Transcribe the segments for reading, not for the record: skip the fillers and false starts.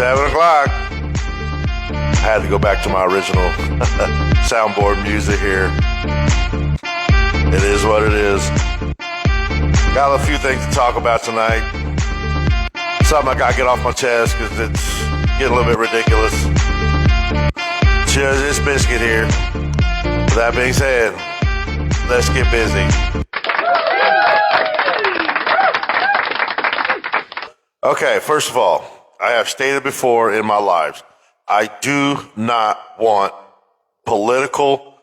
7 o'clock. I had to go back to my original soundboard music here. It is what it is. Got a few things to talk about tonight. Something I gotta get off my chest because it's getting a little bit ridiculous. Cheers, this biscuit here. With that being said, let's get busy. Okay, first of all, I have stated before in my lives, I do not want political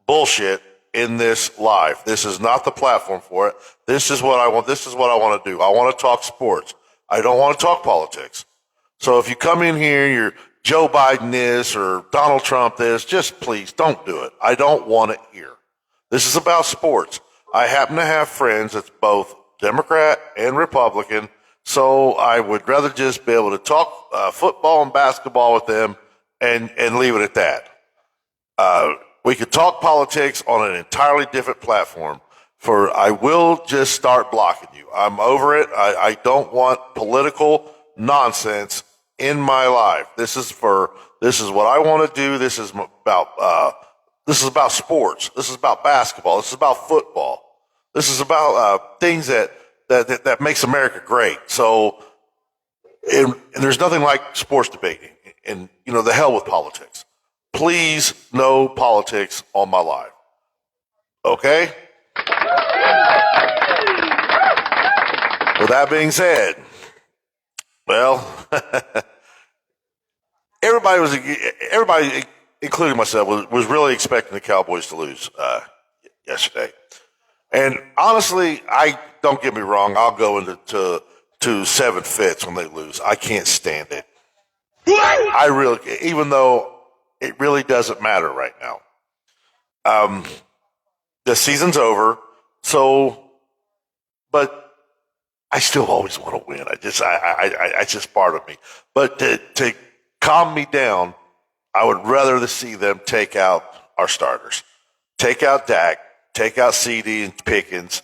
bullshit in this live. This is not the platform for it. This is what I want. This is what I want to do. I want to talk sports. I don't want to talk politics. So if you come in here, you're Joe Biden this or Donald Trump this, just please don't do it. I don't want it here. This is about sports. I happen to have friends that's both Democrat and Republican, so I would rather just be able to talk football and basketball with them and leave it at that. We could talk politics on an entirely different platform. I will just start blocking you. I'm over it. I don't want political nonsense in my life. This is what I want to do. This is about sports. This is about basketball. This is about football. This is about things that makes America great. So, and there's nothing like sports debating. And the hell with politics. Please, no politics on my live. Okay? With that being said, well, everybody, including myself, was really expecting the Cowboys to lose yesterday. And honestly, don't get me wrong, I'll go into 7 fits when they lose. I can't stand it. Even though it really doesn't matter right now. The season's over, but I still always want to win. It's just part of me. But to calm me down, I would rather see them take out our starters. Take out Dak, take out CD and Pickens,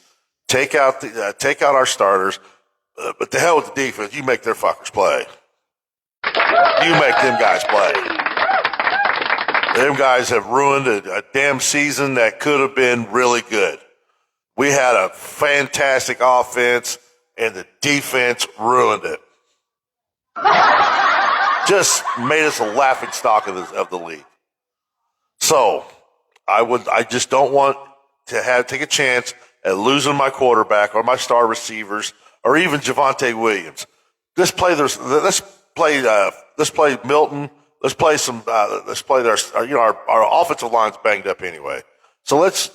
take out our starters. But the hell with the defense, you make their fuckers play. You make them guys play. Them guys have ruined a damn season that could have been really good. We had a fantastic offense, and the defense ruined it. Just made us a laughing stock of the league. So I just don't want to take a chance at losing my quarterback or my star receivers or even Javonte Williams. Let's play Milton. Let's play our offensive line's banged up anyway. So let's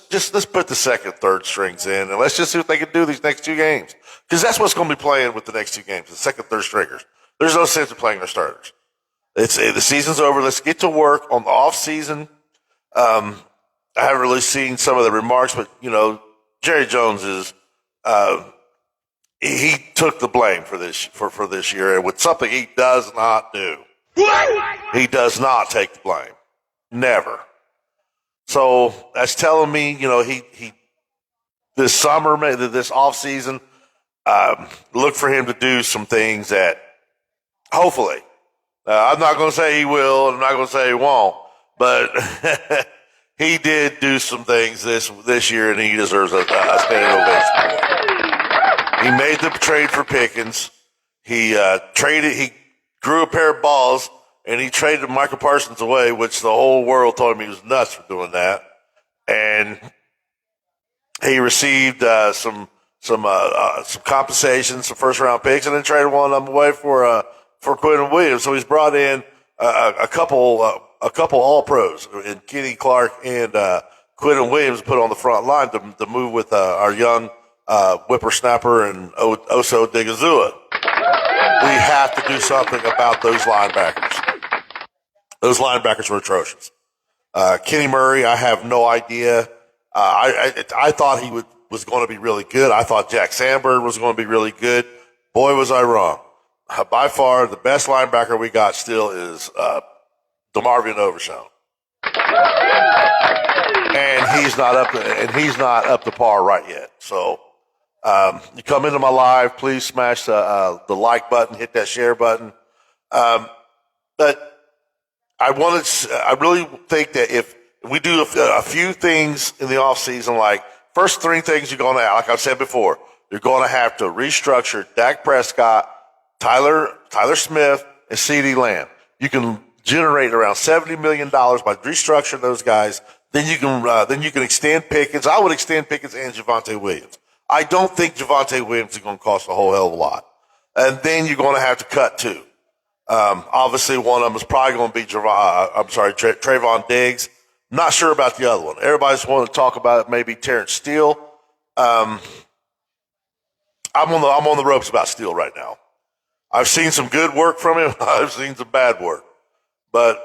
put the second, third strings in, and let's just see what they can do these next 2 games. Because that's what's going to be playing with the next 2 games, the second, third stringers. There's no sense in playing our starters. The season's over. Let's get to work on the off season. I haven't really seen some of the remarks, but Jerry Jones is he took the blame for this year, and with something he does not do. He does not take the blame. Never. So that's telling me, he this summer, maybe this off season, look for him to do some things that hopefully, I'm not going to say he will, and I'm not going to say he won't, but he did do some things this year, and he deserves a standing ovation. He made the trade for Pickens. He grew a pair of balls, and he traded Michael Parsons away, which the whole world told him he was nuts for doing that. And he received some compensation, some first-round picks, and then traded one of them away for Quentin Williams. So he's brought in a couple All-Pros, and Kenny Clark and Quentin Williams put on the front line to move with our young whippersnapper and Oso Digazua. We have to do something about those linebackers. Those linebackers were atrocious. Kenny Murray, I have no idea. I thought he was going to be really good. I thought Jack Sandberg was going to be really good. Boy, was I wrong. By far, the best linebacker we got still is DeMarvion Overshown. And he's not up to par right yet. So you come into my live, please smash the like button, hit that share button. But I really think that if we do a few things in the offseason, like first three things you're going to, like I said before, you're going to have to restructure Dak Prescott, Tyler Smith, and CeeDee Lamb. You can generate around $70 million by restructuring those guys. Then you can extend Pickens. I would extend Pickens and Javonte Williams. I don't think Javonte Williams is going to cost a whole hell of a lot. And then you're going to have to cut two. Obviously, one of them is probably going to be Trayvon Diggs. Not sure about the other one. Everybody's wanting to talk about it. Maybe Terrence Steele. I'm on the ropes about Steele right now. I've seen some good work from him. I've seen some bad work, but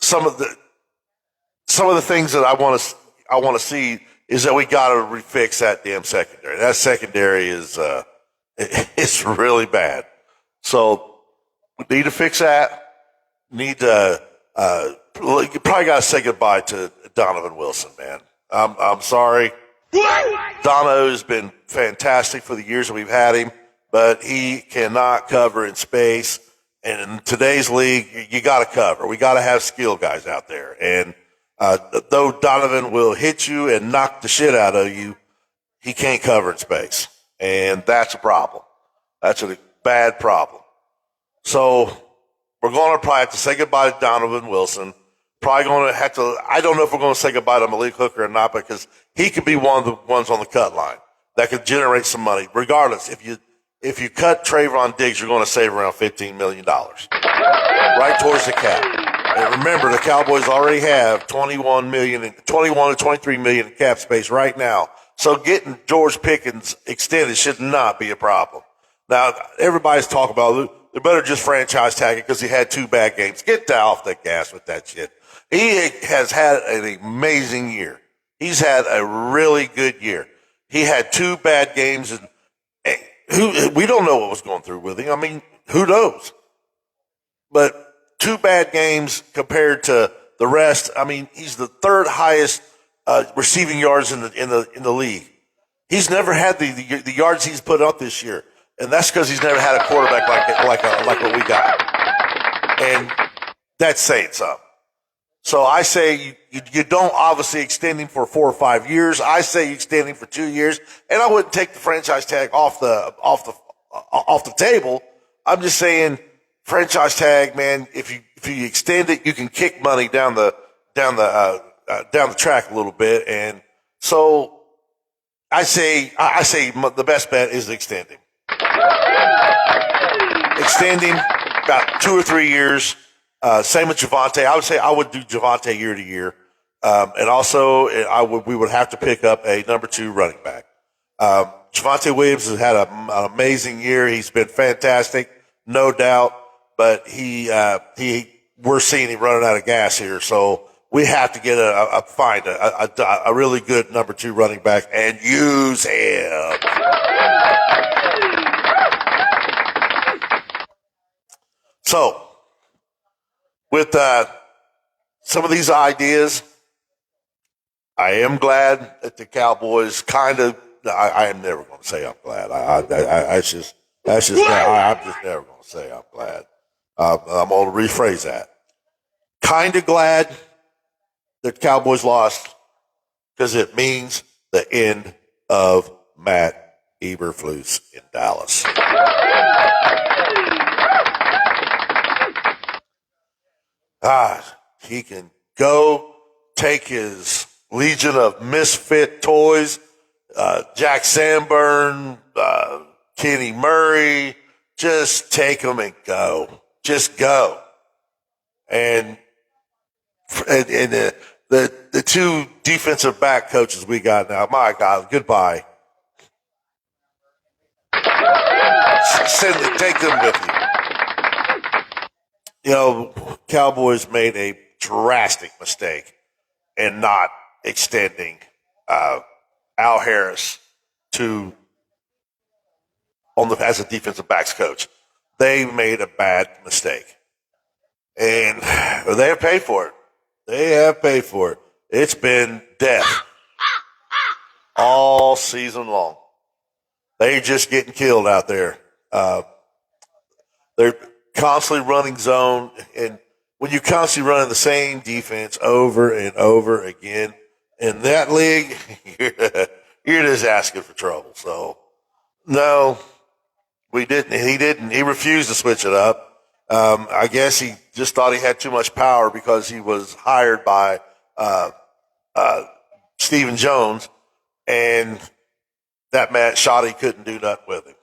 some of the things that I want to see is that we got to refix that damn secondary. That secondary is it's really bad. So we need to fix that. Need to you probably got to say goodbye to Donovan Wilson, man. I'm sorry. Dono has been fantastic for the years that we've had him, but he cannot cover in space. And in today's league, you got to cover. We got to have skill guys out there. And though Donovan will hit you and knock the shit out of you, he can't cover in space. And that's a problem. That's a bad problem. So we're going to probably have to say goodbye to Donovan Wilson. Probably going to have to, I don't know if we're going to say goodbye to Malik Hooker or not, because he could be one of the ones on the cut line that could generate some money. Regardless, if you cut Trayvon Diggs, you're going to save around $15 million. Right towards the cap. And remember, the Cowboys already have 21 to 23 million in cap space right now. So getting George Pickens extended should not be a problem. Now, everybody's talking about they better just franchise tag it because he had two bad games. Get off the gas with that shit. He has had an amazing year. He's had a really good year. He had two bad games, and we don't know what was going through with him. I mean, who knows? But two bad games compared to the rest. I mean, he's the third highest receiving yards in the league. He's never had the yards he's put up this year, and that's because he's never had a quarterback like what we got, and that's saying something. So I say you don't obviously extend him for 4 or 5 years. I say you extend him for 2 years, and I wouldn't take the franchise tag off the table. I'm just saying franchise tag, man. If you extend it, you can kick money down the track a little bit, and so I say the best bet is to extend him. Extend him about 2 or 3 years. Same with Javonte. I would say I would do Javonte year to year. And also we would have to pick up a number 2 running back. Javonte Williams has had an amazing year. He's been fantastic, no doubt, but we're seeing him running out of gas here. So we have to get find a really good number 2 running back and use him. So, with some of these ideas, I am glad that the Cowboys I am never going to say I'm glad. I'm just never going to say I'm glad. I'm going to rephrase that. Kind of glad that Cowboys lost because it means the end of Matt Eberflus in Dallas. He can go take his legion of misfit toys, Jack Sanborn, Kenny Murray, just take them and go. Just go. And the 2 defensive back coaches we got now, my God, goodbye. Take them with you. You know, Cowboys made a drastic mistake in not extending Al Harris as a defensive backs coach. They made a bad mistake, and they have paid for it. They have paid for it. It's been death all season long. They're just getting killed out there. constantly running zone, and when you constantly running the same defense over and over again in that league, you're just asking for trouble. So, no, we didn't. He didn't. He refused to switch it up. I guess he just thought he had too much power because he was hired by Stephen Jones, and that Matt Shoddy couldn't do nothing with him.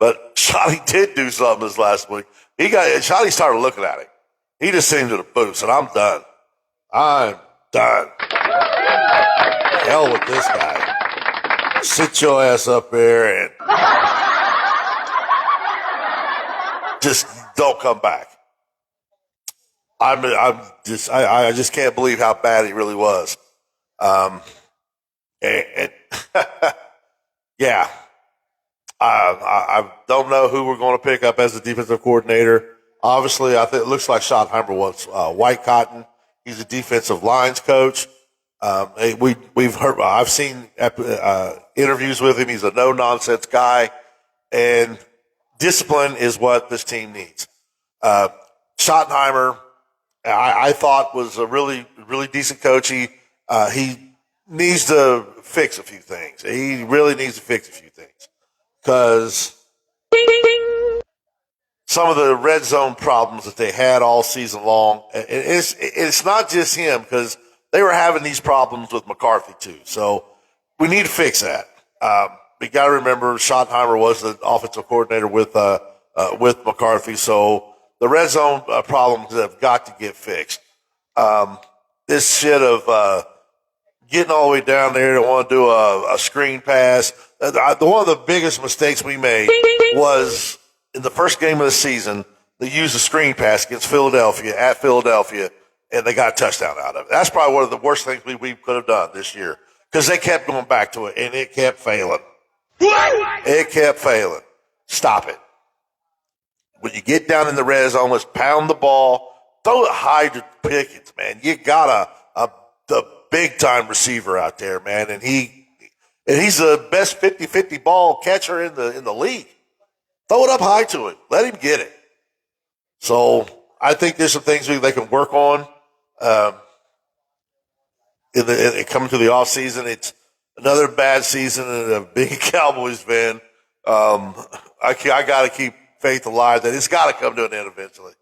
But Shoddy did do something this last week. Shoddy started looking at him. He just sent him to the booth, and I'm done. I'm done. Hell with this guy. Sit your ass up there and just don't come back. I just can't believe how bad he really was. Yeah. I don't know who we're going to pick up as the defensive coordinator. Obviously, I think it looks like Schottenheimer wants White Cotton. He's a defensive lines coach. We've heard. I've seen interviews with him. He's a no nonsense guy, and discipline is what this team needs. Schottenheimer, I thought was a really decent coach. He needs to fix a few things. He really needs to fix a few things because some of the red zone problems that they had all season long, it's not just him because they were having these problems with McCarthy too. So we need to fix that. We got to remember Schottenheimer was the offensive coordinator with McCarthy. So the red zone problems have got to get fixed. This shit of getting all the way down there to want to do a screen pass. One of the biggest mistakes we made was in the first game of the season, they used a screen pass against Philadelphia at Philadelphia, and they got a touchdown out of it. That's probably one of the worst things we could have done this year because they kept going back to it, and it kept failing. It kept failing. Stop it. When you get down in the red zone, let's pound the ball. Throw it high to Pickens, man. You got the big-time receiver out there, man, and he's the best 50-50 ball catcher in the league. Throw it up high to it. Let him get it. So I think there's some things they can work on coming to the offseason. It's another bad season and a big Cowboys fan. I got to keep faith alive that it's got to come to an end eventually.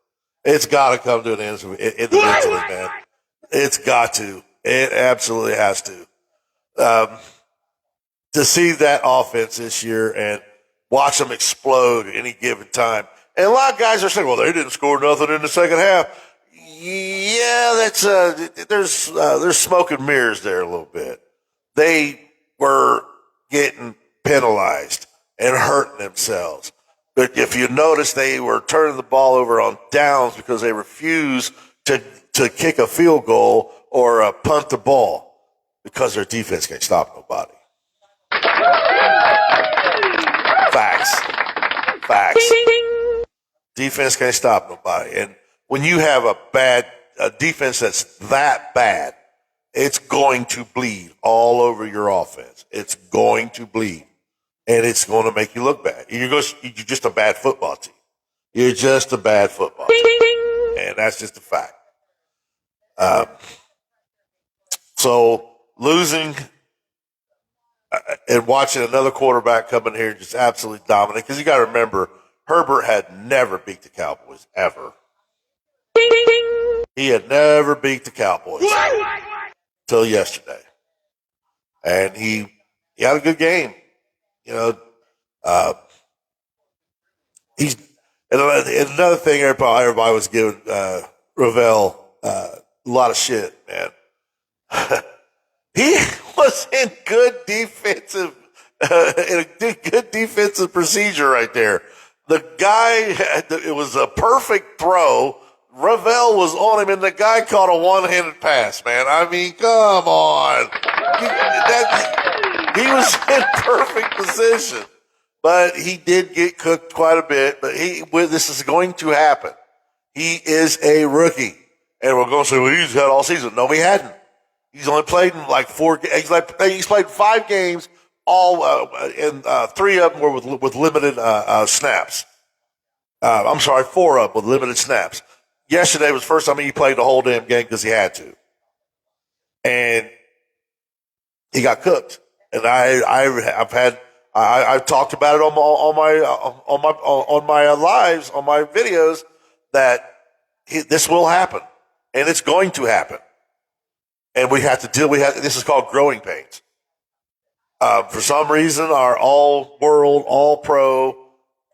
It's got to come to an end eventually, man. It's got to. It absolutely has to. To see that offense this year and watch them explode at any given time. And a lot of guys are saying, well, they didn't score nothing in the second half. Yeah, that's there's smoke and mirrors there a little bit. They were getting penalized and hurting themselves. But if you notice, they were turning the ball over on downs because they refused to kick a field goal or punt the ball because their defense can't stop nobody. Facts. Defense can't stop nobody. And when you have a defense that's that bad, it's going to bleed all over your offense. It's going to bleed. And it's going to make you look bad. You're just a bad football team. You're just a bad football team. And that's just a fact. So losing and watching another quarterback come in here and just absolutely dominate, because you got to remember, Herbert had never beat the Cowboys, ever. He had never beat the Cowboys until yesterday. And he had a good game. You know, he's and another thing everybody was giving Ravel a lot of shit, man. He was in good defensive procedure right there. The guy, it was a perfect throw. Ravel was on him, and the guy caught a one-handed pass, man. I mean, come on. He was in perfect position. But he did get cooked quite a bit. But this is going to happen. He is a rookie. And we're going to say, well, he's had all season. No, he hadn't. He's only played in like 4 games. He's played 5 games, all and 3 of them were with limited snaps. I'm sorry, 4 of them with limited snaps. Yesterday was the first time he played the whole damn game because he had to, and he got cooked. And I've talked about it on my lives, on my videos, that this will happen, and it's going to happen, and we have to deal. This is called growing pains. For some reason, our all-world, all-pro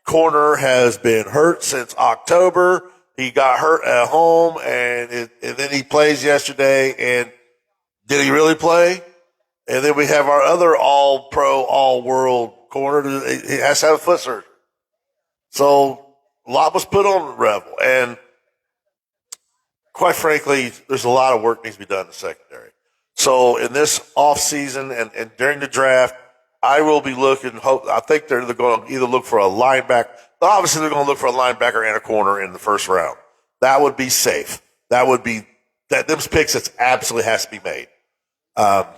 corner has been hurt since October. He got hurt at home, and then he plays yesterday. And did he really play? And then we have our other all-pro, all-world corner. He has to have a foot surgery. So a lot was put on Revel. And quite frankly, there's a lot of work needs to be done in the secondary. So in this offseason and during the draft, I will be looking. I think they're going to either look for a linebacker. Obviously, they're going to look for a linebacker and a corner in the first round. That would be safe. That would be that. Those picks that absolutely has to be made. I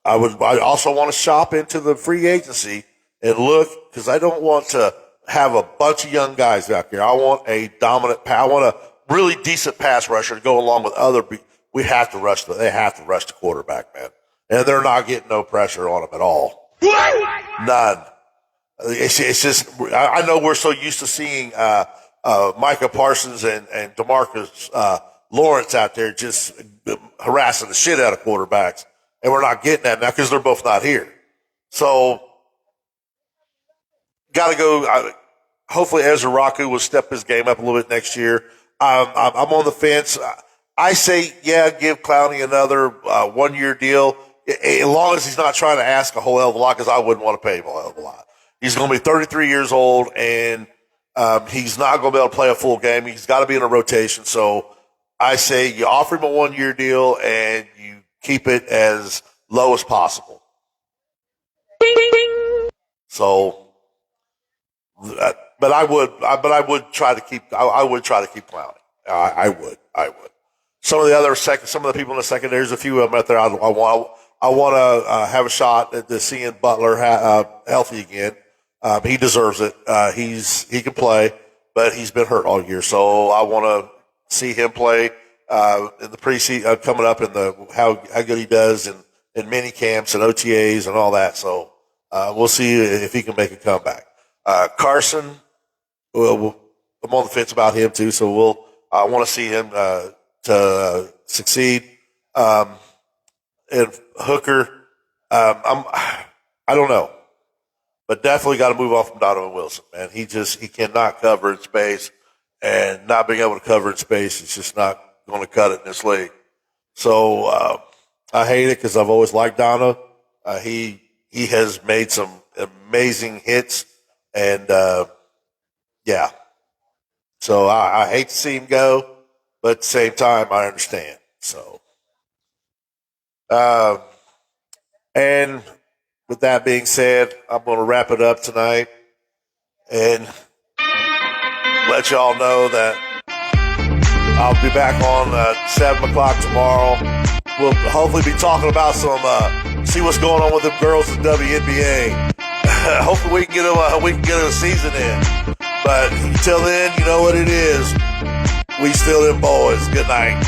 also want to shop into the free agency and look, because I don't want to have a bunch of young guys out there. I want a dominant. I want a really decent pass rusher to go along with other. We have to rush. They have to rush the quarterback, man, and they're not getting no pressure on him at all. None. It's just, I know we're so used to seeing Micah Parsons and DeMarcus Lawrence out there just harassing the shit out of quarterbacks, and we're not getting that now because they're both not here. So, got to go. Hopefully, Ezra Raku will step his game up a little bit next year. I'm on the fence. I say, yeah, give Clowney another 1-year deal, as long as he's not trying to ask a whole hell of a lot, because I wouldn't want to pay him a whole hell of a lot. He's going to be 33 years old, and he's not going to be able to play a full game. He's got to be in a rotation. So I say you offer him a 1-year deal, and you keep it as low as possible. So, but I would try to keep Clowney. I would. Some of the people in the secondary, there's a few of them out there. I want to have a shot at seeing Butler healthy again. He deserves it. He can play, but he's been hurt all year. So I want to see him play in the preseason coming up, in how good he does in mini camps and OTAs and all that. So we'll see if he can make a comeback. Carson, I'm on the fence about him too. So I want to see him to succeed. And Hooker, I don't know, but definitely got to move off from Donovan Wilson, man. He cannot cover in space, and not being able to cover in space is just not going to cut it in this league. So I hate it because I've always liked Dono. He has made some amazing hits, and yeah. So I hate to see him go, but at the same time, I understand. So, and with that being said, I'm going to wrap it up tonight and let y'all know that I'll be back on 7 o'clock tomorrow. We'll hopefully be talking about see what's going on with the girls in WNBA. Hopefully we can get a season in. But until then, you know what it is. We still them boys. Good night.